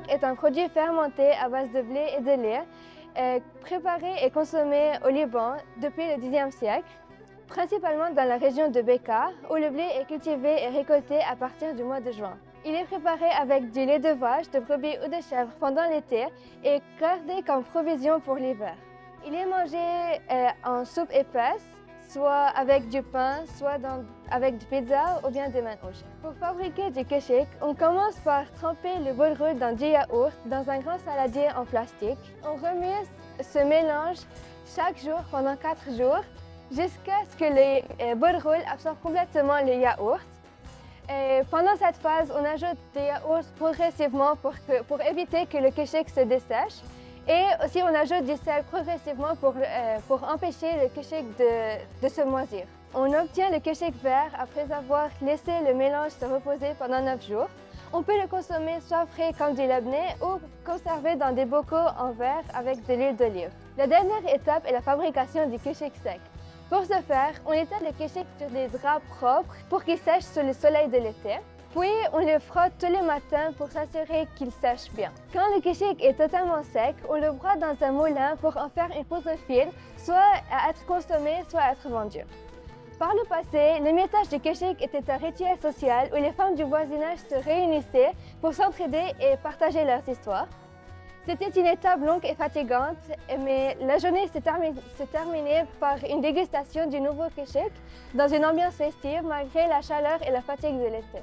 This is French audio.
est un produit fermenté à base de blé et de lait, préparé et consommé au Liban depuis le Xe siècle, principalement dans la région de Bekaa, où le blé est cultivé et récolté à partir du mois de juin. Il est préparé avec du lait de vache, de brebis ou de chèvre pendant l'été et gardé comme provision pour l'hiver. Il est mangé en soupe épaisse, soit avec du pain, soit avec du pizza ou bien des manouches. Pour fabriquer du kéchik, on commence par tremper le boulgour dans du yaourt dans un grand saladier en plastique. On remet ce mélange chaque jour pendant 4 jours jusqu'à ce que les boulgour absorbent complètement le yaourt. Et pendant cette phase, on ajoute des yaourts progressivement pour éviter que le kéchik se dessèche. Et aussi, on ajoute du sel progressivement pour empêcher le kéchik de se moisir. On obtient le kéchik vert après avoir laissé le mélange se reposer pendant 9 jours. On peut le consommer soit frais comme du labneh ou conservé dans des bocaux en verre avec de l'huile d'olive. La dernière étape est la fabrication du kéchik sec. Pour ce faire, on étale le kéchik sur des draps propres pour qu'il sèche sous le soleil de l'été. Puis, on le frotte tous les matins pour s'assurer qu'il sèche bien. Quand le kéchik est totalement sec, on le broie dans un moulin pour en faire une poudre fine, soit à être consommée, soit à être vendue. Par le passé, le miettage du kéchik était un rituel social où les femmes du voisinage se réunissaient pour s'entraider et partager leurs histoires. C'était une étape longue et fatigante, mais la journée s'est terminée par une dégustation du nouveau kéchik dans une ambiance festive malgré la chaleur et la fatigue de l'été.